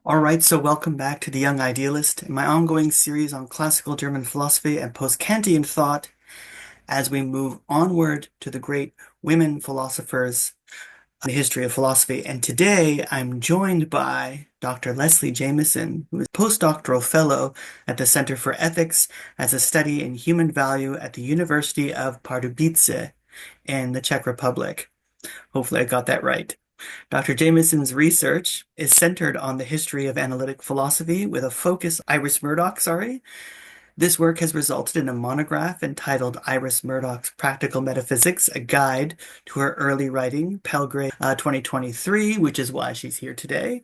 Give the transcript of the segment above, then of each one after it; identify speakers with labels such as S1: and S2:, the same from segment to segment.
S1: All right, so welcome back to The Young Idealist and my ongoing series on classical German philosophy and post-Kantian thought as we move onward to the great women philosophers in the history of philosophy. And today I'm joined by Dr. Lesley Jamieson, who is postdoctoral fellow at the Center for Ethics as a Study in Human Value at the University of Pardubice in the Czech Republic. Hopefully I got that right. Dr. Jamieson's research is centered on the history of analytic philosophy with a focus, Iris Murdoch, sorry. This work has resulted in a monograph entitled Iris Murdoch's Practical Metaphysics, a guide to her early writing, Palgrave 2023, which is why she's here today.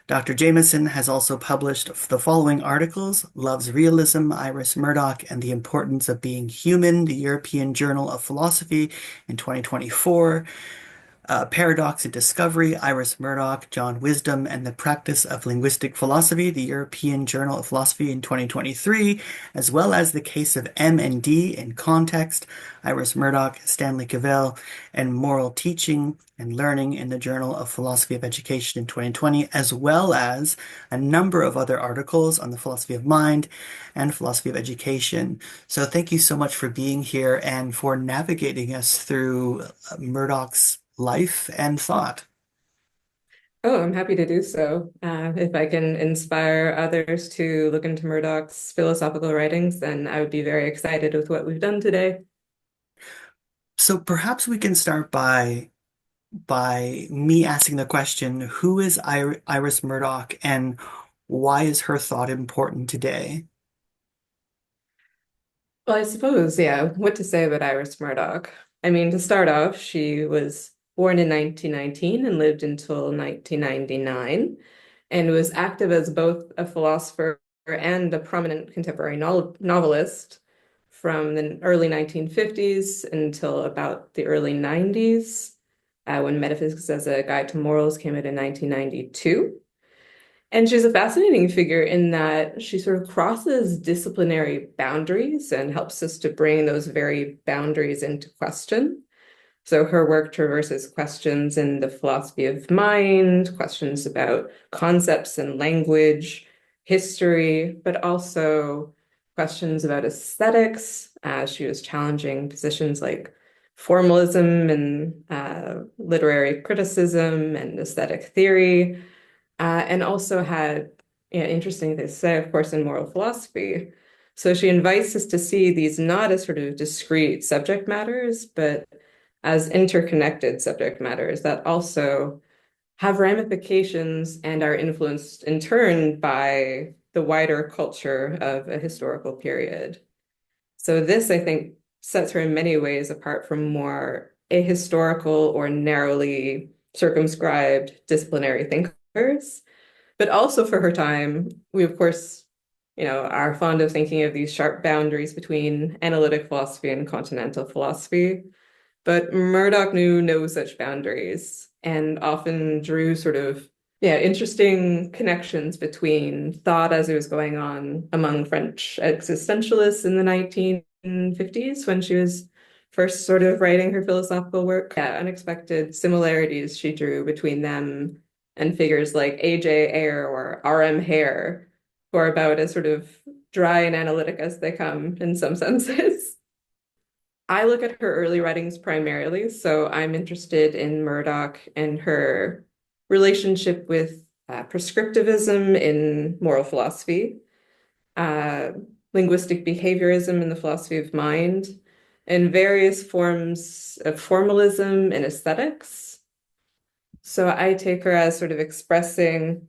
S1: Dr. Jamieson has also published the following articles: Love's Realism, Iris Murdoch, and the Importance of Being Human, the European Journal of Philosophy in 2024. Paradox and Discovery, Iris Murdoch, John Wisdom, and the Practice of Linguistic Philosophy, the European Journal of Philosophy in 2023, as well as The Case of M and D in Context, Iris Murdoch, Stanley Cavell, and Moral Teaching and Learning in the Journal of Philosophy of Education in 2020, as well as a number of other articles on the philosophy of mind and philosophy of education. So thank you so much for being here and for navigating us through Murdoch's life and thought.
S2: Oh, I'm happy to do so. If I can inspire others to look into Murdoch's philosophical writings, then I would be very excited with what we've done today.
S1: So perhaps we can start by me asking the question, who is Iris Murdoch and why is her thought important today?
S2: Well, I suppose, yeah, what to say about Iris Murdoch? I mean, to start off, she was born in 1919 and lived until 1999, and was active as both a philosopher and a prominent contemporary novelist from the early 1950s until about the early 90s, when Metaphysics as a Guide to Morals came out in 1992. And she's a fascinating figure in that she sort of crosses disciplinary boundaries and helps us to bring those very boundaries into question. So her work traverses questions in the philosophy of mind, questions about concepts and language, history, but also questions about aesthetics. She was challenging positions like formalism and literary criticism and aesthetic theory, and also had interesting things to say, of course, in moral philosophy. So she invites us to see these not as sort of discrete subject matters, but as interconnected subject matters that also have ramifications and are influenced in turn by the wider culture of a historical period. So this, I think, sets her in many ways apart from more ahistorical or narrowly circumscribed disciplinary thinkers. But also for her time, we of course, are fond of thinking of these sharp boundaries between analytic philosophy and continental philosophy. But Murdoch knew no such boundaries and often drew sort of, interesting connections between thought as it was going on among French existentialists in the 1950s when she was first sort of writing her philosophical work. Yeah, unexpected similarities she drew between them and figures like A.J. Ayer or R.M. Hare, who are about as sort of dry and analytic as they come in some senses. I look at her early writings primarily, so I'm interested in Murdoch and her relationship with prescriptivism in moral philosophy, uh, linguistic behaviorism in the philosophy of mind, and various forms of formalism and aesthetics. So I take her as sort of expressing,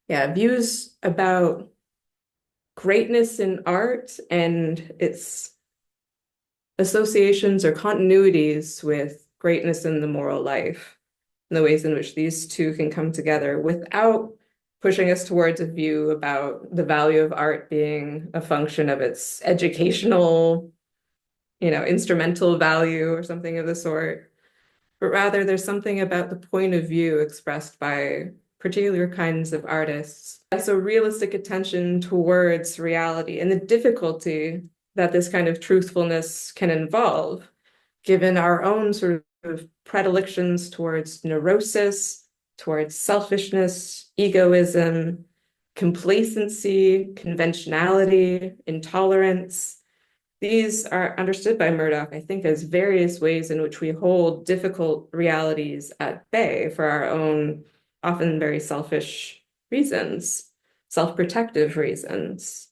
S2: views about greatness in art and its associations or continuities with greatness in the moral life, and the ways in which these two can come together without pushing us towards a view about the value of art being a function of its educational, instrumental value or something of the sort. But rather, there's something about the point of view expressed by particular kinds of artists. So realistic attention towards reality and the difficulty that this kind of truthfulness can involve, given our own sort of predilections towards neurosis towards selfishness, egoism, complacency, conventionality, intolerance. These are understood by Murdoch, I think, as various ways in which we hold difficult realities at bay for our own, often very selfish reasons, self-protective reasons.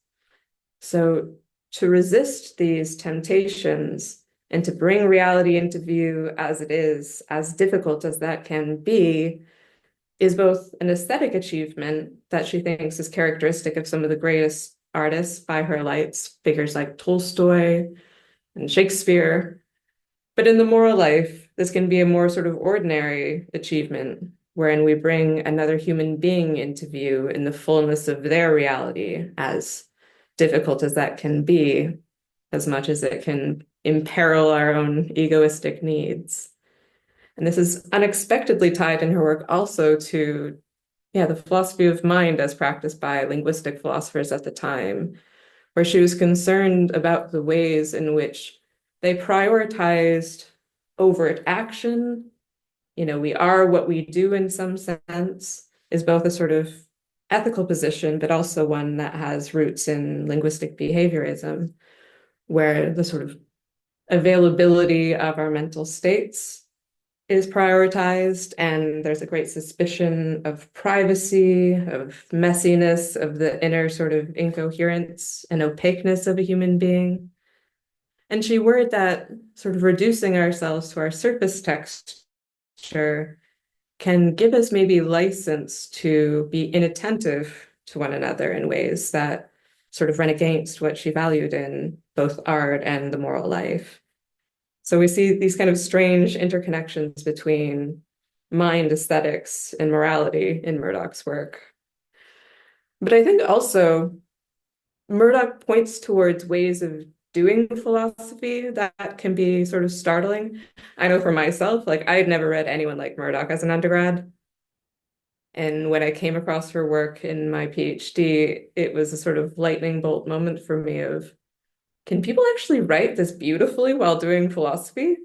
S2: So to resist these temptations and to bring reality into view as it is, as difficult as that can be, is both an aesthetic achievement that she thinks is characteristic of some of the greatest artists by her lights, figures like Tolstoy and Shakespeare. But in the moral life, this can be a more sort of ordinary achievement, wherein we bring another human being into view in the fullness of their reality, as difficult as that can be, as much as it can imperil our own egoistic needs. And this is unexpectedly tied in her work also to, yeah, the philosophy of mind as practiced by linguistic philosophers at the time, where she was concerned about the ways in which they prioritized overt action. You know, we are what we do in some sense, is both a sort of ethical position, but also one that has roots in linguistic behaviorism, where the sort of availability of our mental states is prioritized, and there's a great suspicion of privacy, of messiness, of the inner sort of incoherence and opaqueness of a human being. And she worried that sort of reducing ourselves to our surface texture can give us maybe license to be inattentive to one another in ways that sort of run against what she valued in both art and the moral life. So we see these kind of strange interconnections between mind aesthetics and morality in Murdoch's work. But I think also Murdoch points towards ways of doing philosophy that can be sort of startling. I know for myself, like I had never read anyone like Murdoch as an undergrad. And when I came across her work in my PhD, it was a sort of lightning bolt moment for me of, can people actually write this beautifully while doing philosophy?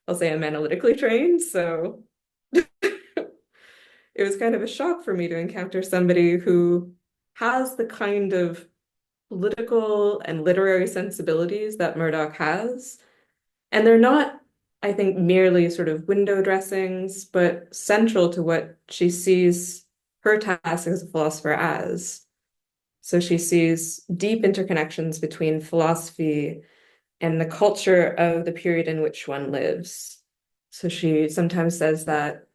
S2: I'll say I'm analytically trained, so it was kind of a shock for me to encounter somebody who has the kind of political and literary sensibilities that Murdoch has. And they're not, I think, merely sort of window dressings, but central to what she sees her task as a philosopher as. So she sees deep interconnections between philosophy and the culture of the period in which one lives. So she sometimes says that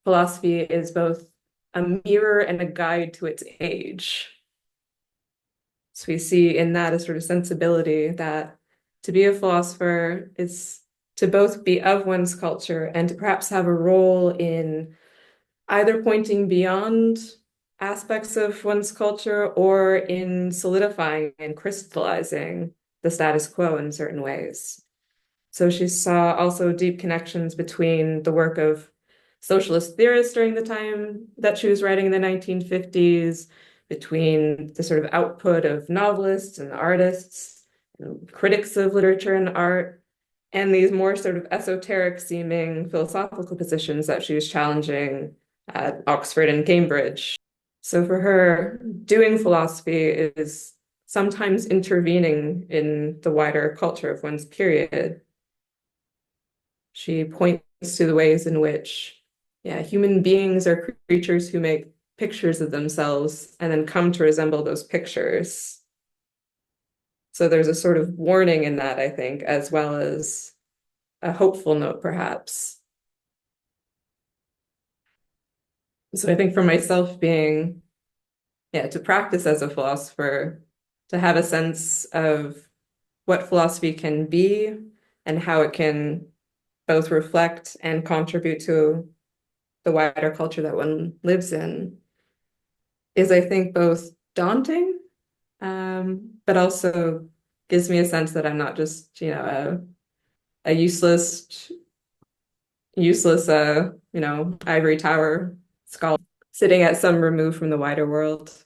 S2: philosophy is both a mirror and a guide to its age. So we see in that a sort of sensibility that to be a philosopher is to both be of one's culture and to perhaps have a role in either pointing beyond aspects of one's culture or in solidifying and crystallizing the status quo in certain ways. So she saw also deep connections between the work of socialist theorists during the time that she was writing in the 1950s, between the sort of output of novelists and artists, and critics of literature and art, and these more sort of esoteric seeming philosophical positions that she was challenging at Oxford and Cambridge. So for her, doing philosophy is sometimes intervening in the wider culture of one's period. She points to the ways in which, yeah, human beings are creatures who make pictures of themselves and then come to resemble those pictures. So there's a sort of warning in that, I think, as well as a hopeful note, perhaps. So I think for myself being, yeah, to practice as a philosopher, to have a sense of what philosophy can be and how it can both reflect and contribute to the wider culture that one lives in is, I think, both daunting, but also gives me a sense that I'm not just, a useless, ivory tower scholar sitting at some remove from the wider world.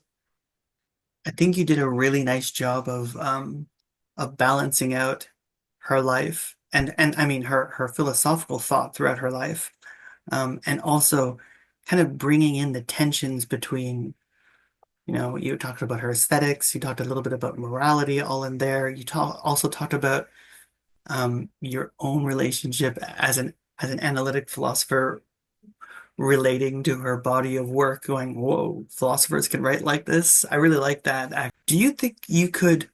S1: I think you did a really nice job of balancing out her life and I mean her philosophical thought throughout her life. And also kind of bringing in the tensions between, you talked about her aesthetics, you talked a little bit about morality all in there. Also talked about your own relationship as an analytic philosopher relating to her body of work, going, whoa, philosophers can write like this. I really like that. Do you think you could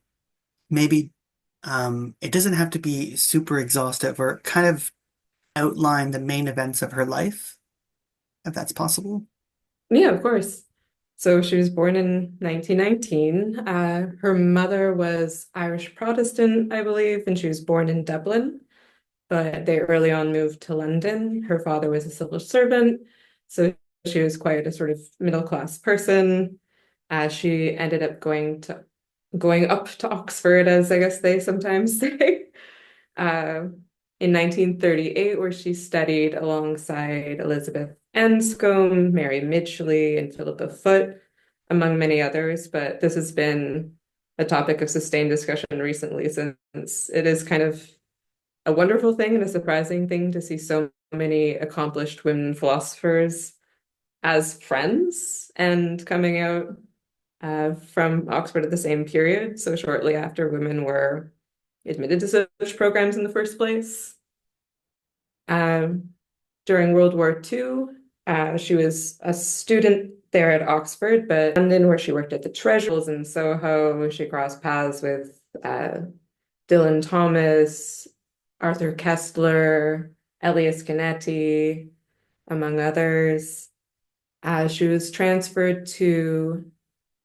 S1: maybe, it doesn't have to be super exhaustive, or kind of outline the main events of her life, if that's possible?
S2: Yeah, of course. So she was born in 1919. Her mother was Irish Protestant, I believe, and she was born in Dublin, but they early on moved to London. Her father was a civil servant, so she was quite a sort of middle class person. She ended up going up to Oxford, as I guess they sometimes say, uh, in 1938, where she studied alongside Elizabeth Anscombe, Mary Midgley, and Philippa Foot, among many others. But this has been a topic of sustained discussion recently, since it is kind of a wonderful thing and a surprising thing to see so many accomplished women philosophers as friends and coming out from Oxford at the same period, so shortly after women were admitted to such programs in the first place. Um, During World War II, she was a student there at Oxford, but in London, where she worked at the Treasuries in Soho, she crossed paths with Dylan Thomas, Arthur Kessler, Elias Canetti, among others. She was transferred to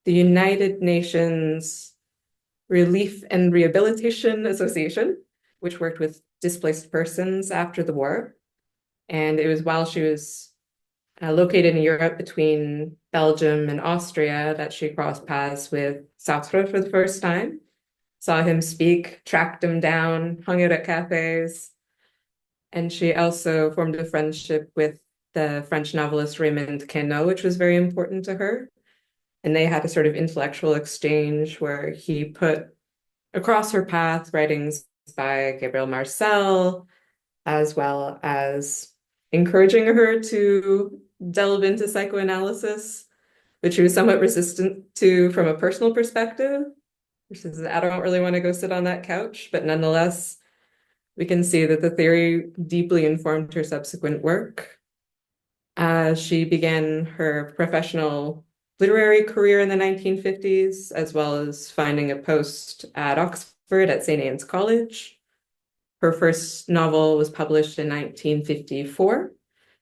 S2: the United Nations Relief and Rehabilitation Association, which worked with displaced persons after the war. And it was while she was located in Europe between Belgium and Austria that she crossed paths with Sartre for the first time, saw him speak, tracked him down, hung out at cafes. And she also formed a friendship with the French novelist Raymond Queneau, which was very important to her. And they had a sort of intellectual exchange where he put across her path writings by Gabriel Marcel, as well as encouraging her to delve into psychoanalysis, which she was somewhat resistant to from a personal perspective. She says, I don't really want to go sit on that couch, but nonetheless, we can see that the theory deeply informed her subsequent work. She began her professional literary career in the 1950s, as well as finding a post at Oxford at St. Anne's College. Her first novel was published in 1954.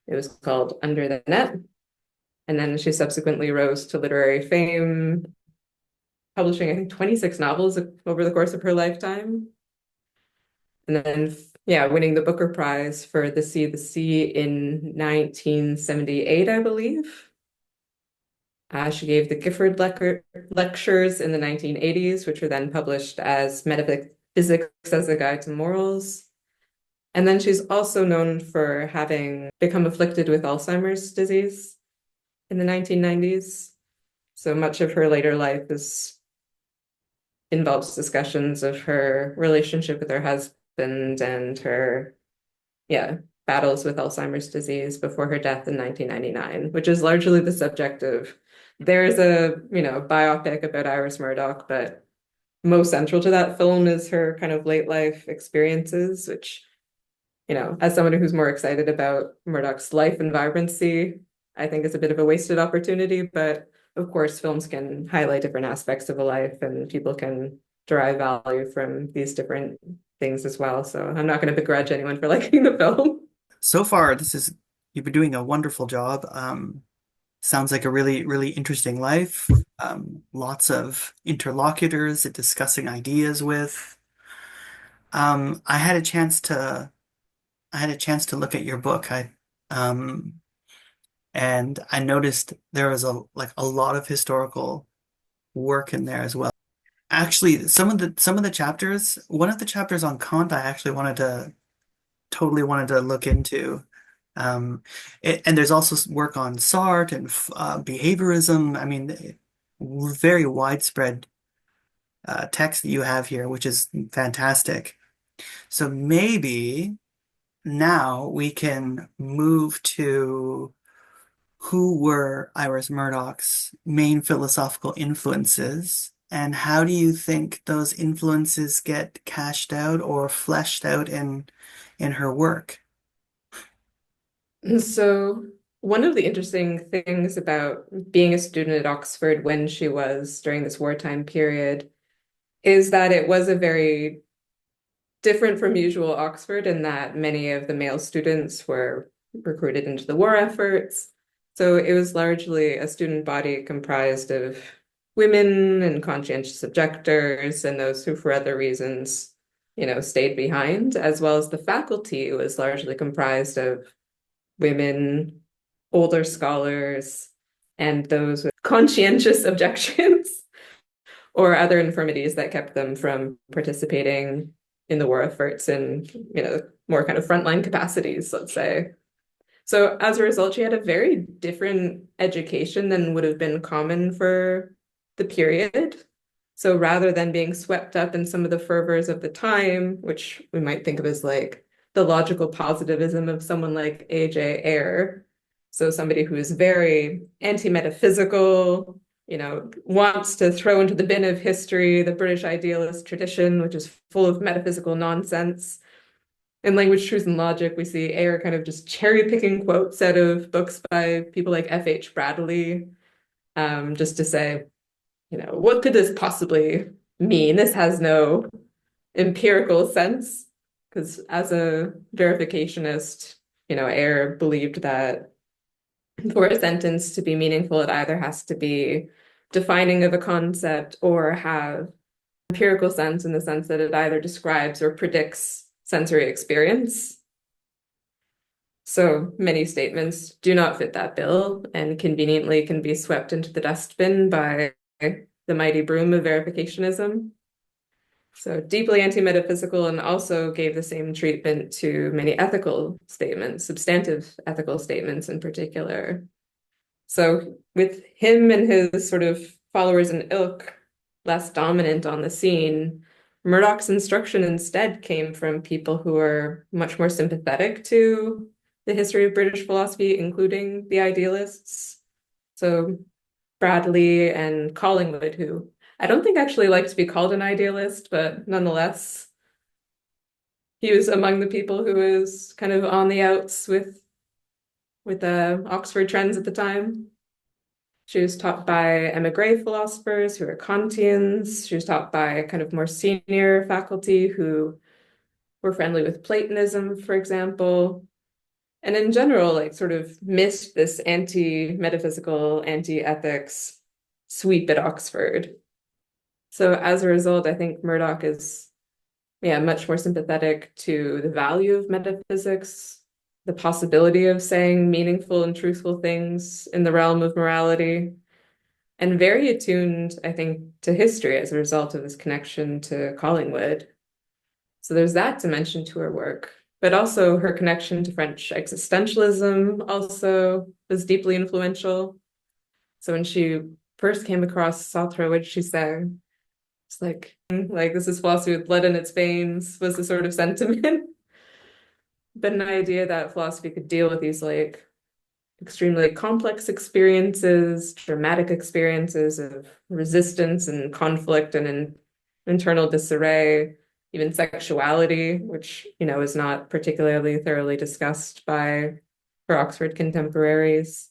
S2: It was called Under the Net. And then she subsequently rose to literary fame, publishing, I think, 26 novels over the course of her lifetime. And then, yeah, winning the Booker Prize for the Sea in 1978, I believe. She gave the Gifford Lectures in the 1980s, which were then published as Metaphysics as a Guide to Morals. And then she's also known for having become afflicted with Alzheimer's disease in the 1990s. So much of her later life involves discussions of her relationship with her husband and her, yeah, battles with Alzheimer's disease before her death in 1999, which is largely the subject of. There's a, biopic about Iris Murdoch, but most central to that film is her kind of late life experiences, which, as someone who's more excited about Murdoch's life and vibrancy, I think is a bit of a wasted opportunity. But of course, films can highlight different aspects of a life and people can derive value from these different things as well. So I'm not going to begrudge anyone for liking the film.
S1: So far, you've been doing a wonderful job. Sounds like a really, really interesting life. Lots of interlocutors discussing ideas with. I had a chance to look at your book. Um, and I noticed there was a lot of historical work in there as well. Actually, some of the chapters, one of the chapters on Kant, I actually totally wanted to look into. And there's also work on Sartre and behaviorism. I mean, very widespread text that you have here, which is fantastic. So maybe now we can move to Who were Iris Murdoch's main philosophical influences, and how do you think those influences get cashed out or fleshed out in her work?
S2: So, one of the interesting things about being a student at Oxford when she was during this wartime period is that it was a very different from usual Oxford in that many of the male students were recruited into the war efforts. So it was largely a student body comprised of women and conscientious objectors and those who, for other reasons, stayed behind, as well as the faculty was largely comprised of women, older scholars, and those with conscientious objections or other infirmities that kept them from participating in the war efforts in, more kind of frontline capacities, let's say. So as a result, she had a very different education than would have been common for the period. So rather than being swept up in some of the fervors of the time, which we might think of as like the logical positivism of someone like A.J. Ayer, so somebody who is very anti-metaphysical, wants to throw into the bin of history the British idealist tradition, which is full of metaphysical nonsense. In Language, Truth, and Logic, we see Ayer kind of just cherry picking quotes out of books by people like F.H. Bradley, just to say, what could this possibly mean? This has no empirical sense. Because as a verificationist, Ayer believed that for a sentence to be meaningful, it either has to be defining of a concept or have empirical sense in the sense that it either describes or predicts sensory experience. So many statements do not fit that bill and conveniently can be swept into the dustbin by the mighty broom of verificationism. So deeply anti-metaphysical, and also gave the same treatment to many ethical statements, substantive ethical statements in particular. So with him and his sort of followers and ilk less dominant on the scene, Murdoch's instruction instead came from people who are much more sympathetic to the history of British philosophy, including the idealists. So Bradley and Collingwood, who I don't think actually liked to be called an idealist, but nonetheless, he was among the people who was kind of on the outs with Oxford trends at the time. She was taught by emigre philosophers who are Kantians. She was taught by kind of more senior faculty who were friendly with Platonism, for example. And in general, like sort of missed this anti-metaphysical, anti-ethics sweep at Oxford. So as a result, I think Murdoch is, yeah, much more sympathetic to the value of metaphysics, the possibility of saying meaningful and truthful things in the realm of morality, and very attuned, I think, to history as a result of his connection to Collingwood. So there's that dimension to her work, but also her connection to French existentialism also was deeply influential. So when she first came across Sartre, what did she say? It's like this is philosophy with blood in its veins was the sort of sentiment. But an idea that philosophy could deal with these like extremely complex experiences, dramatic experiences of resistance and conflict and internal disarray, even sexuality, which, is not particularly thoroughly discussed by her Oxford contemporaries.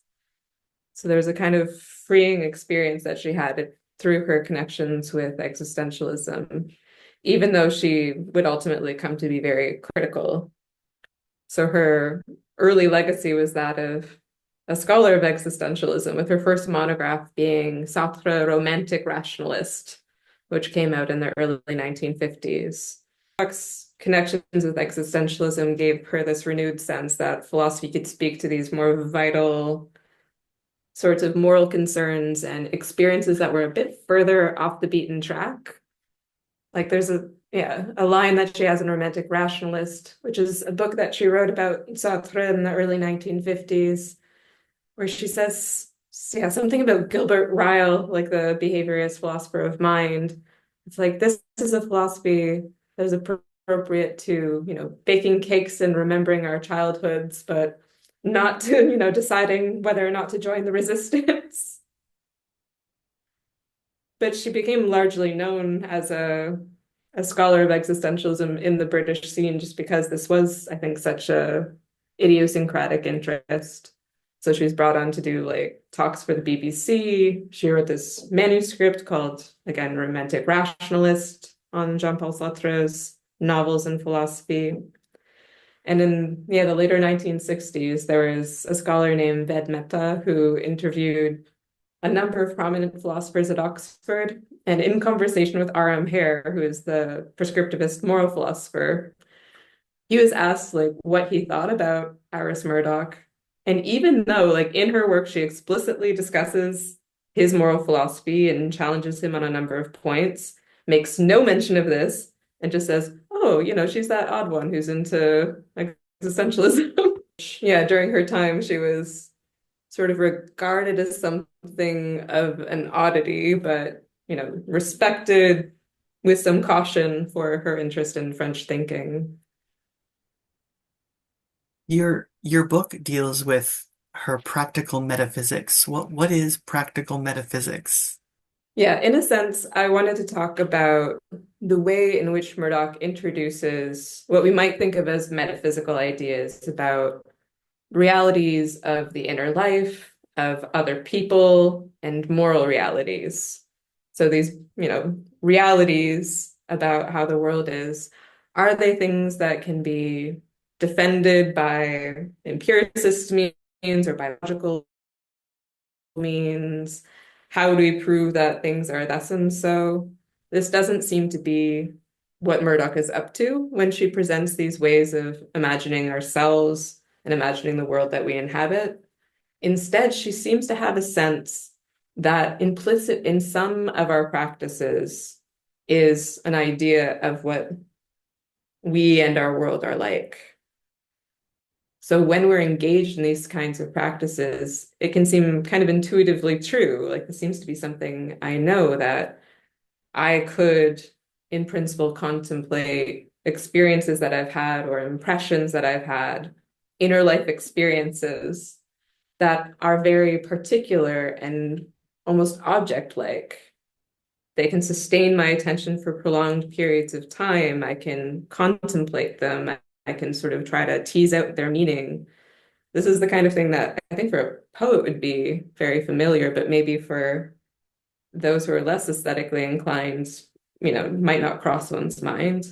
S2: So there's a kind of freeing experience that she had through her connections with existentialism, even though she would ultimately come to be very critical. So her early legacy was that of a scholar of existentialism, with her first monograph being Sartre, Romantic Rationalist, which came out in the early 1950s. Bach's connections with existentialism gave her this renewed sense that philosophy could speak to these more vital sorts of moral concerns and experiences that were a bit further off the beaten track. Like there's a line that she has in Romantic Rationalist, which is a book that she wrote about Sartre in the early 1950s, where she says, yeah, something about Gilbert Ryle, like the behaviorist philosopher of mind. It's like this is a philosophy that is appropriate to, baking cakes and remembering our childhoods, but not to, deciding whether or not to join the resistance. But she became largely known as a scholar of existentialism in the British scene just because this was, I think, such a idiosyncratic interest. So she was brought on to do like talks for the BBC. She wrote this manuscript called, again, Romantic Rationalist on Jean-Paul Sartre's novels and philosophy. And in the later 1960s, there was a scholar named Ved Mehta who interviewed a number of prominent philosophers at Oxford. And in conversation with R.M. Hare, who is the prescriptivist moral philosopher, he was asked like what he thought about Iris Murdoch. And even though like in her work she explicitly discusses his moral philosophy and challenges him on a number of points, makes no mention of this and just says, "Oh, she's that odd one who's into like existentialism." Yeah, during her time she was sort of regarded as something of an oddity, but respected with some caution for her interest in French thinking.
S1: Your book deals with her practical metaphysics. What is practical metaphysics?
S2: Yeah, in a sense, I wanted to talk about the way in which Murdoch introduces what we might think of as metaphysical ideas about realities of the inner life, of other people, and moral realities. So these, realities about how the world is, are they things that can be defended by empiricist means or by logical means? How do we prove that things are thus and so? This doesn't seem to be what Murdoch is up to when she presents these ways of imagining ourselves and imagining the world that we inhabit. Instead, she seems to have a sense that implicit in some of our practices is an idea of what we and our world are like. So when we're engaged in these kinds of practices, it can seem kind of intuitively true. Like this seems to be something I know that I could, in principle, contemplate experiences that I've had or impressions that I've had, inner life experiences that are very particular and almost object-like. They can sustain my attention for prolonged periods of time. I can contemplate them. I can sort of try to tease out their meaning. This is the kind of thing that I think for a poet would be very familiar, but maybe for those who are less aesthetically inclined, might not cross one's mind.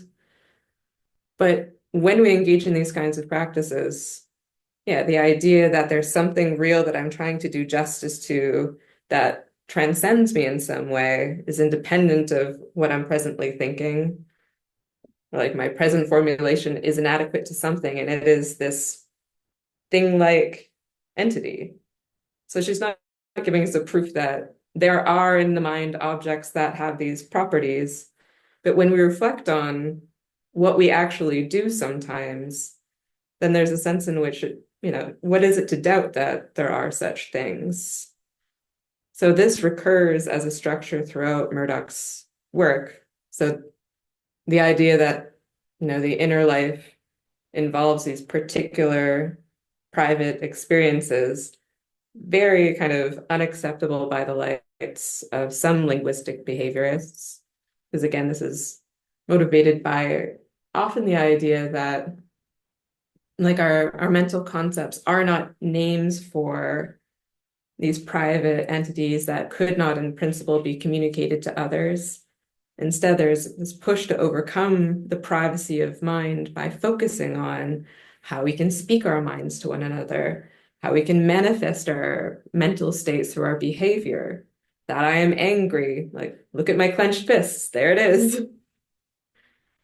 S2: But when we engage in these kinds of practices, yeah, the idea that there's something real that I'm trying to do justice to that transcends me in some way is independent of what I'm presently thinking. Like my present formulation is inadequate to something, and it is this thing-like entity. So she's not giving us a proof that there are in the mind objects that have these properties, but when we reflect on what we actually do sometimes, then there's a sense in which what is it to doubt that there are such things? So this recurs as a structure throughout Murdoch's work. So the idea that, the inner life involves these particular private experiences, very kind of unacceptable by the lights of some linguistic behaviorists. Because again, this is motivated by often the idea that like our mental concepts are not names for these private entities that could not in principle be communicated to others. Instead, there's this push to overcome the privacy of mind by focusing on how we can speak our minds to one another, how we can manifest our mental states through our behavior. That I am angry, like, look at my clenched fists, there it is.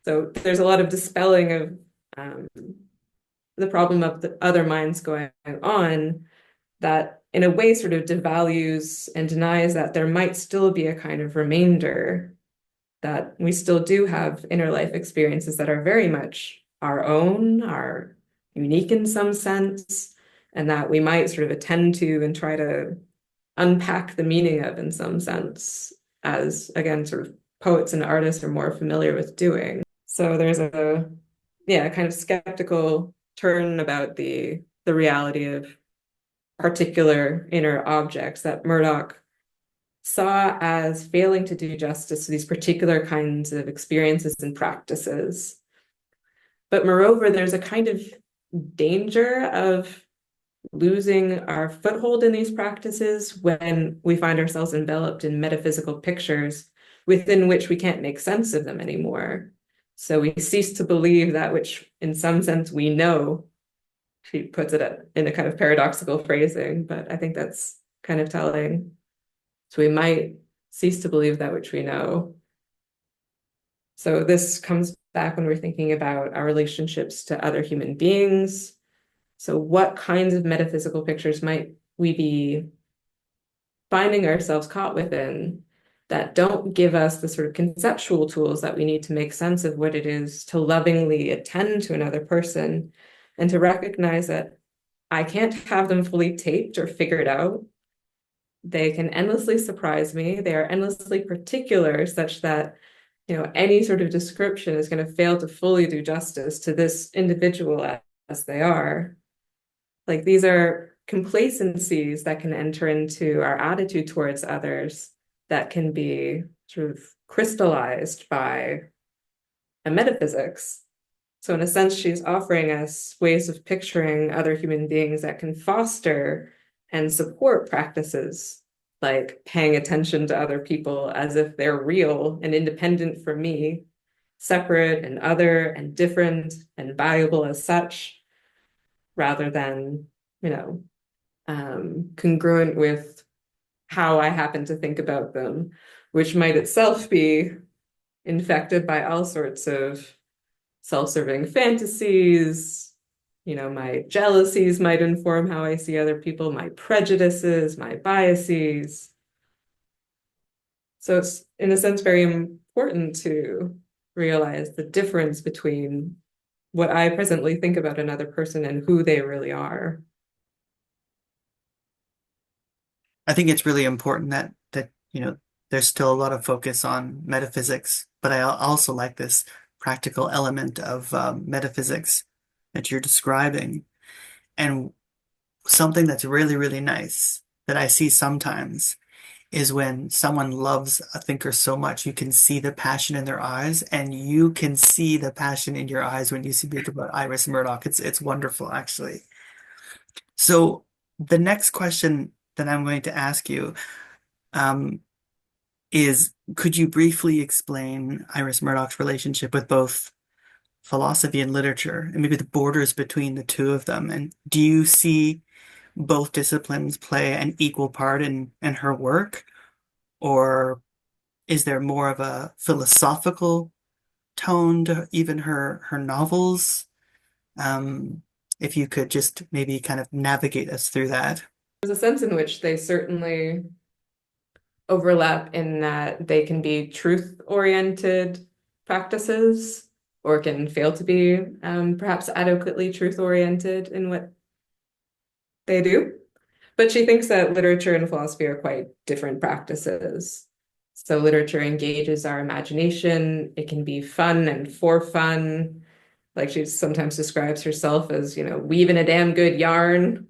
S2: So there's a lot of dispelling of the problem of the other minds going on that in a way sort of devalues and denies that there might still be a kind of remainder, that we still do have inner life experiences that are very much our own, are unique in some sense, and that we might sort of attend to and try to unpack the meaning of in some sense, as again, sort of poets and artists are more familiar with doing. So there's a kind of skeptical turn about the the reality of particular inner objects that Murdoch saw as failing to do justice to these particular kinds of experiences and practices. But moreover, there's a kind of danger of losing our foothold in these practices when we find ourselves enveloped in metaphysical pictures within which we can't make sense of them anymore. So we cease to believe that which, in some sense, we know. She puts it in a kind of paradoxical phrasing, but I think that's kind of telling. So we might cease to believe that which we know. So this comes back when we're thinking about our relationships to other human beings. So what kinds of metaphysical pictures might we be finding ourselves caught within that don't give us the sort of conceptual tools that we need to make sense of what it is to lovingly attend to another person and to recognize that I can't have them fully taped or figured out. They can endlessly surprise me. They are endlessly particular, such that, any sort of description is going to fail to fully do justice to this individual as they are. Like these are complacencies that can enter into our attitude towards others that can be sort of crystallized by a metaphysics. So in a sense, she's offering us ways of picturing other human beings that can foster and support practices like paying attention to other people as if they're real and independent from me, separate and other and different and valuable as such, rather than, congruent with how I happen to think about them, which might itself be infected by all sorts of self-serving fantasies. My jealousies might inform how I see other people, my prejudices, my biases. So it's, in a sense, very important to realize the difference between what I presently think about another person and who they really are.
S1: I think it's really important that there's still a lot of focus on metaphysics, but I also like this practical element of metaphysics that you're describing. And something that's really, really nice that I see sometimes is when someone loves a thinker so much, you can see the passion in their eyes, and you can see the passion in your eyes when you speak about Iris Murdoch. It's wonderful, actually. So the next question that I'm going to ask you um, is, could you briefly explain Iris Murdoch's relationship with both philosophy and literature, and maybe the borders between the two of them? And do you see both disciplines play an equal part in her work, or is there more of a philosophical tone to even her novels? Um, if you could just maybe kind of navigate us through that.
S2: There's a sense in which they certainly overlap in that they can be truth-oriented practices or can fail to be perhaps adequately truth-oriented in what they do. But she thinks that literature and philosophy are quite different practices. So literature engages our imagination. It can be fun and for fun. Like she sometimes describes herself as, weaving a damn good yarn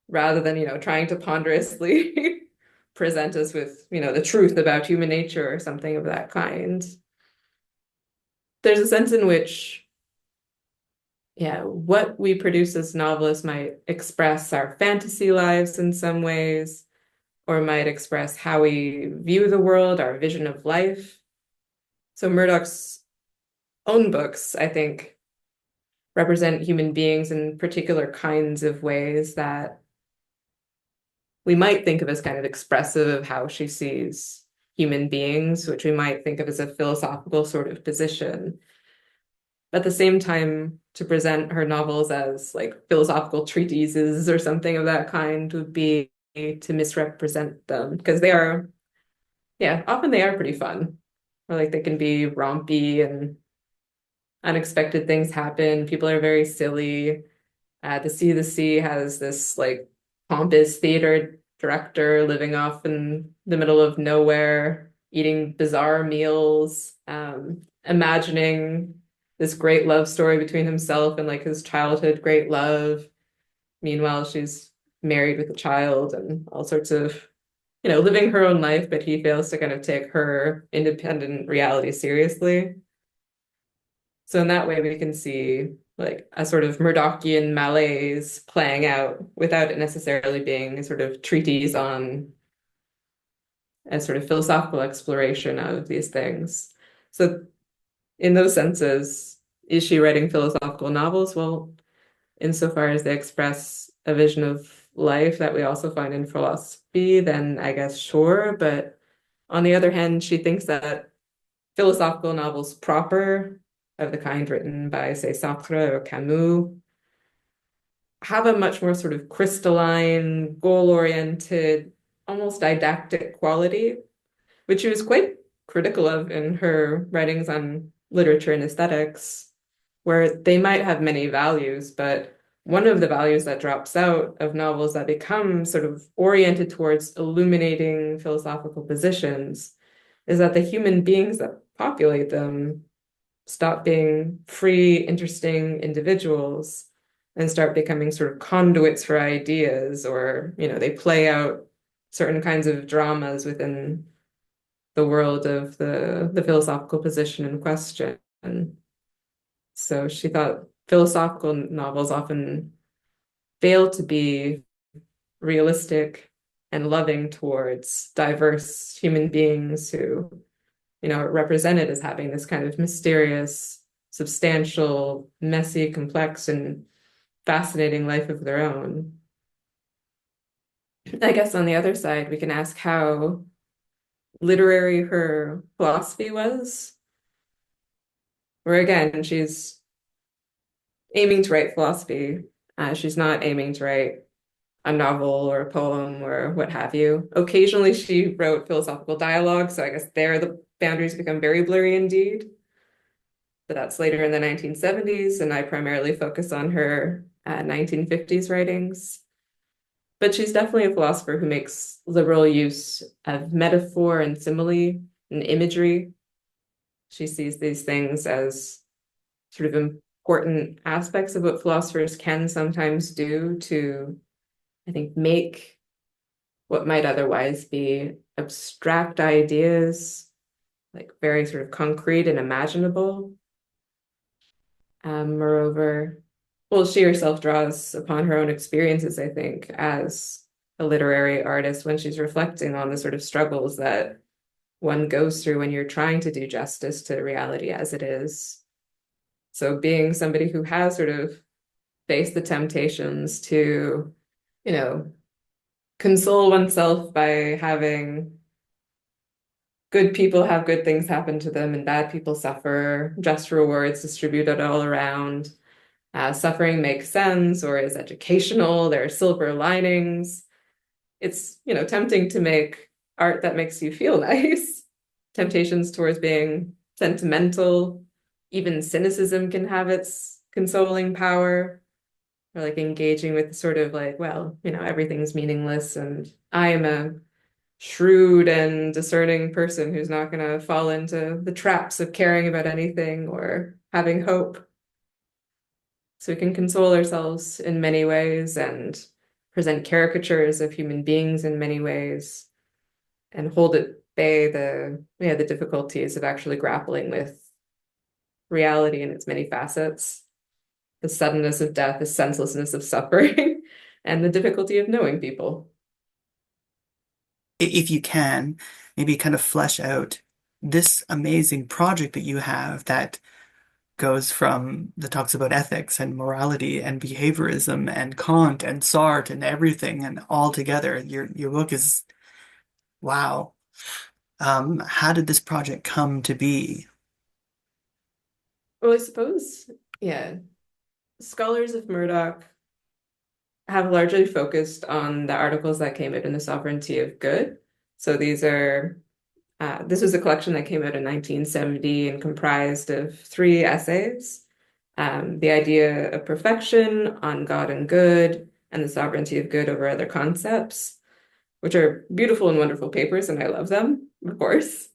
S2: rather than, trying to ponderously present us with, the truth about human nature or something of that kind. There's a sense in which, yeah, what we produce as novelists might express our fantasy lives in some ways, or might express how we view the world, our vision of life. So Murdoch's own books, I think, represent human beings in particular kinds of ways that we might think of as kind of expressive of how she sees human beings, which we might think of as a philosophical sort of position. But at the same time, to present her novels as like philosophical treatises or something of that kind would be to misrepresent them because they are, yeah, often they are pretty fun. Or like they can be rompy and unexpected things happen. People are very silly. The Sea has this like pompous theater director living off in the middle of nowhere, eating bizarre meals, imagining this great love story between himself and like his childhood great love. Meanwhile, she's married with a child and all sorts of, living her own life, but he fails to kind of take her independent reality seriously. So in that way, we can see like a sort of Murdochian malaise playing out without it necessarily being a sort of treatise on a sort of philosophical exploration of these things. So in those senses, is she writing philosophical novels? Well, insofar as they express a vision of life that we also find in philosophy, then I guess sure. But on the other hand, she thinks that philosophical novels proper, of the kind written by, say, Sartre or Camus, have a much more sort of crystalline, goal-oriented, almost didactic quality, which she was quite critical of in her writings on literature and aesthetics, where they might have many values, but one of the values that drops out of novels that become sort of oriented towards illuminating philosophical positions is that the human beings that populate them stop being free, interesting individuals and start becoming sort of conduits for ideas, or, they play out certain kinds of dramas within the world of the philosophical position in question. So she thought philosophical novels often fail to be realistic and loving towards diverse human beings who, are represented as having this kind of mysterious, substantial, messy, complex, and fascinating life of their own. I guess on the other side, we can ask how literary her philosophy was, where again, she's aiming to write philosophy. She's not aiming to write a novel or a poem or what have you. Occasionally, she wrote philosophical dialogue, so I guess there the boundaries become very blurry indeed. But that's later in the 1970s, and I primarily focus on her 1950s writings. But she's definitely a philosopher who makes liberal use of metaphor and simile and imagery. She sees these things as sort of important aspects of what philosophers can sometimes do to, I think, make what might otherwise be abstract ideas, like very sort of concrete and imaginable. Moreover, well, she herself draws upon her own experiences, I think, as a literary artist when she's reflecting on the sort of struggles that one goes through when you're trying to do justice to reality as it is. So being somebody who has sort of faced the temptations to, you know, console oneself by having good people have good things happen to them and bad people suffer, just rewards distributed all around. Suffering makes sense or is educational. There are silver linings. It's, tempting to make art that makes you feel nice. Temptations towards being sentimental. Even cynicism can have its consoling power, or like engaging with sort of like, well, everything's meaningless and I am a shrewd and discerning person who's not going to fall into the traps of caring about anything or having hope. So we can console ourselves in many ways and present caricatures of human beings in many ways and hold at bay the difficulties of actually grappling with reality in its many facets, the suddenness of death, the senselessness of suffering, and the difficulty of knowing people.
S1: If you can, maybe kind of flesh out this amazing project that you have that goes from that talks about ethics and morality and behaviorism and Kant and Sartre and everything and all together. Your book is wow. How did this project come to be?
S2: Well, I suppose, yeah, scholars of Murdoch have largely focused on the articles that came out in the Sovereignty of Good. So this was a collection that came out in 1970 and comprised of three essays: The Idea of Perfection, On God and Good, and The Sovereignty of Good over Other Concepts, which are beautiful and wonderful papers, and I love them, of course.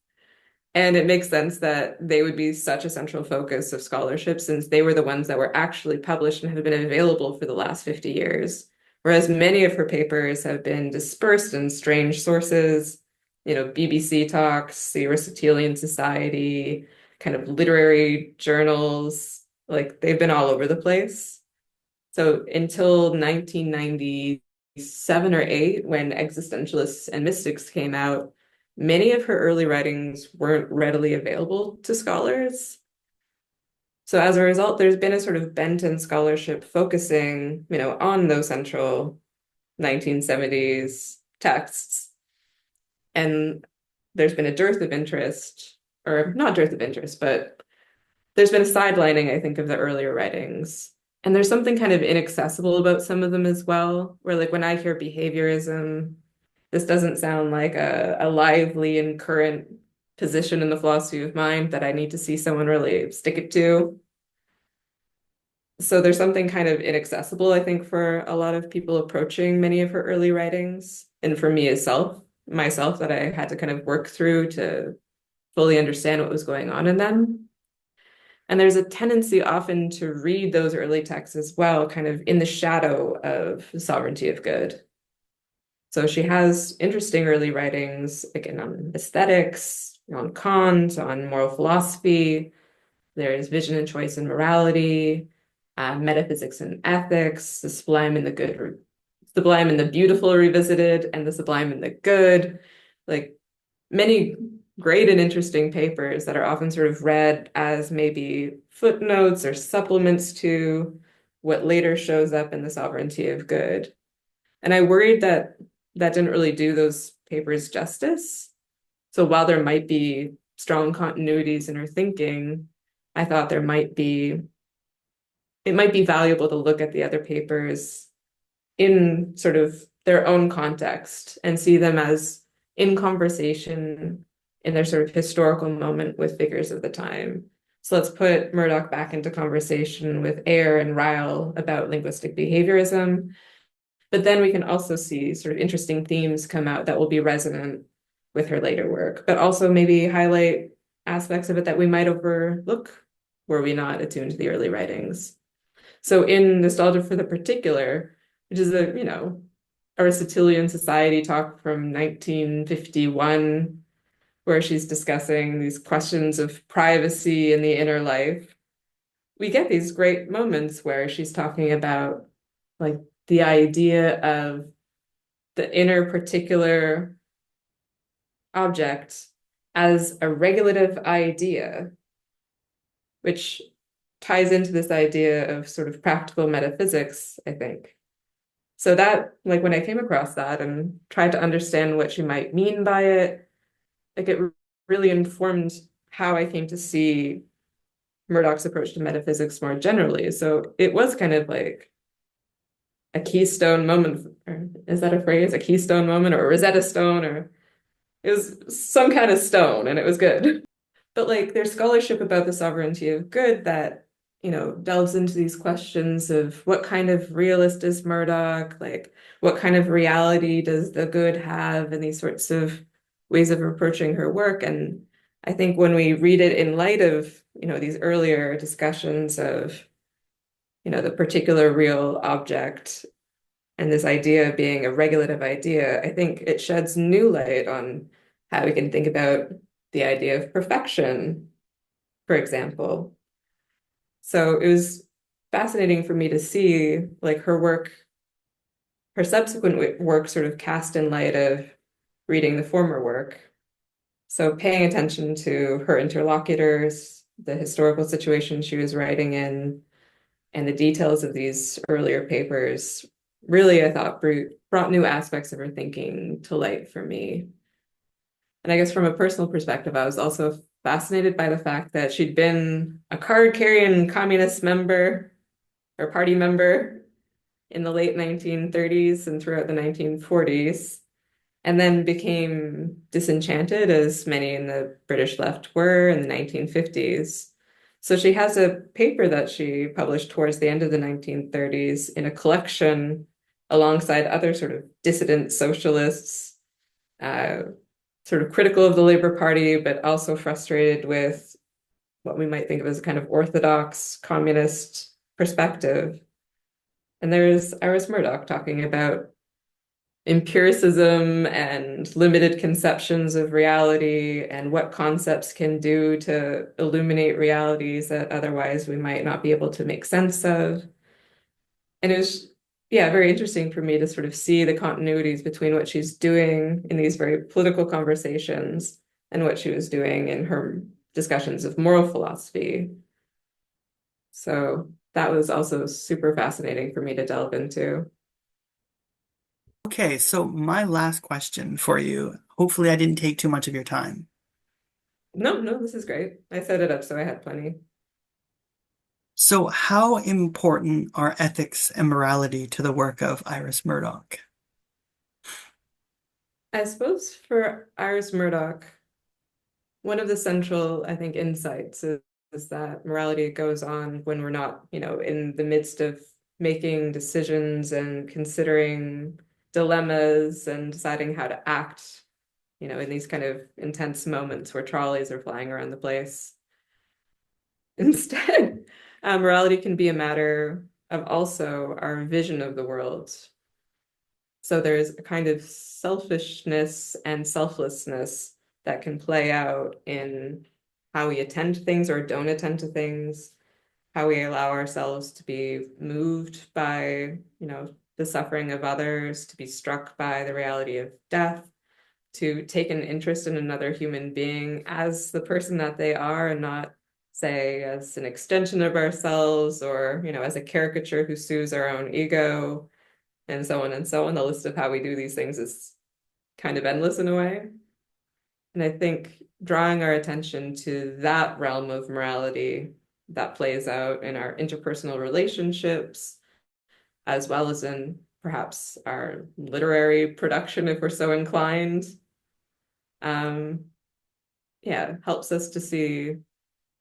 S2: And it makes sense that they would be such a central focus of scholarship since they were the ones that were actually published and have been available for the last 50 years. whereas many of her papers have been dispersed in strange sources, BBC talks, the Aristotelian Society, kind of literary journals, like they've been all over the place. So until 1997 or 8, when existentialists and mystics came out, many of her early writings weren't readily available to scholars. So as a result, there's been a sort of bent in scholarship focusing, on those central 1970s texts. And there's been a dearth of interest, or not dearth of interest, but there's been a sidelining, I think, of the earlier writings. And there's something kind of inaccessible about some of them as well, where like when I hear behaviorism, this doesn't sound like a lively and current position in the philosophy of mind that I need to see someone really stick it to. So there's something kind of inaccessible, I think, for a lot of people approaching many of her early writings. And for me as myself, that I had to kind of work through to fully understand what was going on in them. And there's a tendency often to read those early texts as well, kind of in the shadow of the sovereignty of good. So she has interesting early writings, again, on aesthetics, on Kant, on moral philosophy. There's vision and choice and morality, metaphysics and ethics, the sublime and the good, sublime and the beautiful revisited, and the sublime and the good. Like many great and interesting papers that are often sort of read as maybe footnotes or supplements to what later shows up in the sovereignty of good. And I worried that that didn't really do those papers justice. So while there might be strong continuities in her thinking, I thought it might be valuable to look at the other papers in sort of their own context and see them as in conversation in their sort of historical moment with figures of the time. So let's put Murdoch back into conversation with Eyre and Ryle about linguistic behaviorism. But then we can also see sort of interesting themes come out that will be resonant with her later work, but also maybe highlight aspects of it that we might overlook were we not attuned to the early writings. So in Nostalgia for the Particular, which is a Aristotelian Society talk from 1951, where she's discussing these questions of privacy in the inner life, we get these great moments where she's talking about like the idea of the inner particular object as a regulative idea, which ties into this idea of sort of practical metaphysics, I think. So that, like when I came across that and tried to understand what she might mean by it, like it really informed how I came to see Murdoch's approach to metaphysics more generally. So it was kind of like a keystone moment, or is that a phrase? A keystone moment or a Rosetta Stone, or it was some kind of stone and it was good. But like there's scholarship about the sovereignty of good that, delves into these questions of what kind of realist is Murdoch, like what kind of reality does the good have, and these sorts of ways of approaching her work. And I think when we read it in light of, these earlier discussions of, the particular real object and this idea of being a regulative idea, I think it sheds new light on how we can think about the idea of perfection, for example. So it was fascinating for me to see like her work, her subsequent work sort of cast in light of reading the former work. So paying attention to her interlocutors, the historical situation she was writing in, and the details of these earlier papers really, I thought, brought new aspects of her thinking to light for me. And I guess from a personal perspective, I was also fascinated by the fact that she'd been a card-carrying communist member or party member in the late 1930s and throughout the 1940s, and then became disenchanted, as many in the British left were in the 1950s. So she has a paper that she published towards the end of the 1930s in a collection alongside other sort of dissident socialists, uh, sort of critical of the Labour Party, but also frustrated with what we might think of as a kind of orthodox communist perspective. And there's Iris Murdoch talking about empiricism and limited conceptions of reality and what concepts can do to illuminate realities that otherwise we might not be able to make sense of. And it was, yeah, very interesting for me to sort of see the continuities between what she's doing in these very political conversations and what she was doing in her discussions of moral philosophy. So that was also super fascinating for me to delve into.
S1: Okay, so my last question for you. Hopefully, I didn't take too much of your time.
S2: No, no, this is great. I set it up so I had plenty.
S1: So, how important are ethics and morality to the work of Iris Murdoch?
S2: I suppose for Iris Murdoch, one of the central, I think, insights is that morality goes on when we're not, in the midst of making decisions and considering dilemmas and deciding how to act, in these kind of intense moments where trolleys are flying around the place. Instead, morality can be a matter of also our vision of the world. So there's a kind of selfishness and selflessness that can play out in how we attend to things or don't attend to things, how we allow ourselves to be moved by, the suffering of others, to be struck by the reality of death, to take an interest in another human being as the person that they are and not say as an extension of ourselves or, as a caricature who soothes our own ego and so on and so on. The list of how we do these things is kind of endless in a way. And I think drawing our attention to that realm of morality that plays out in our interpersonal relationships, as well as in perhaps our literary production, if we're so inclined, um, yeah, helps us to see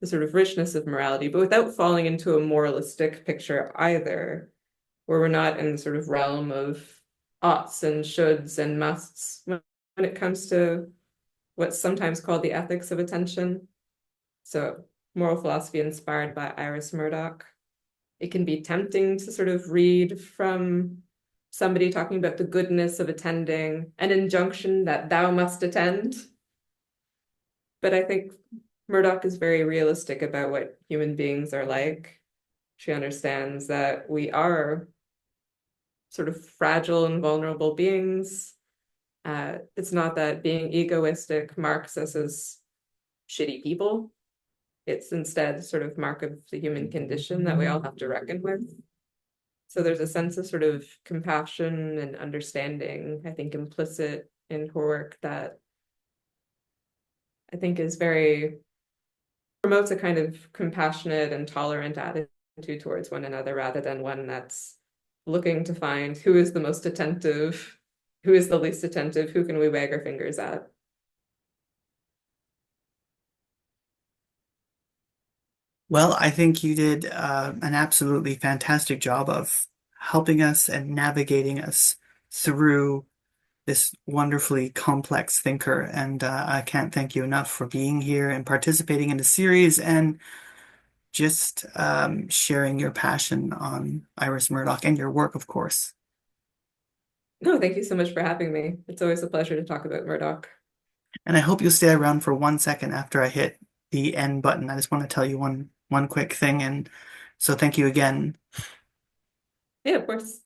S2: the sort of richness of morality, but without falling into a moralistic picture either, where we're not in the sort of realm of oughts and shoulds and musts when it comes to what's sometimes called the ethics of attention. So, moral philosophy inspired by Iris Murdoch. It can be tempting to sort of read from somebody talking about the goodness of attending an injunction that thou must attend. But I think Murdoch is very realistic about what human beings are like. She understands that we are sort of fragile and vulnerable beings. It's not that being egoistic marks us as shitty people. It's instead sort of mark of the human condition that we all have to reckon with. So there's a sense of sort of compassion and understanding, I think, implicit in her work that I think is very promotes a kind of compassionate and tolerant attitude towards one another rather than one that's looking to find who is the most attentive, who is the least attentive, who can we wag our fingers at.
S1: Well, I think you did an absolutely fantastic job of helping us and navigating us through this wonderfully complex thinker. And I can't thank you enough for being here and participating in the series and just sharing your passion on Iris Murdoch and your work, of course.
S2: No, thank you so much for having me. It's always a pleasure to talk about Murdoch.
S1: And I hope you'll stay around for 1 second after I hit the end button. I just want to tell you one quick thing. And so thank you again.
S2: Yeah, of course.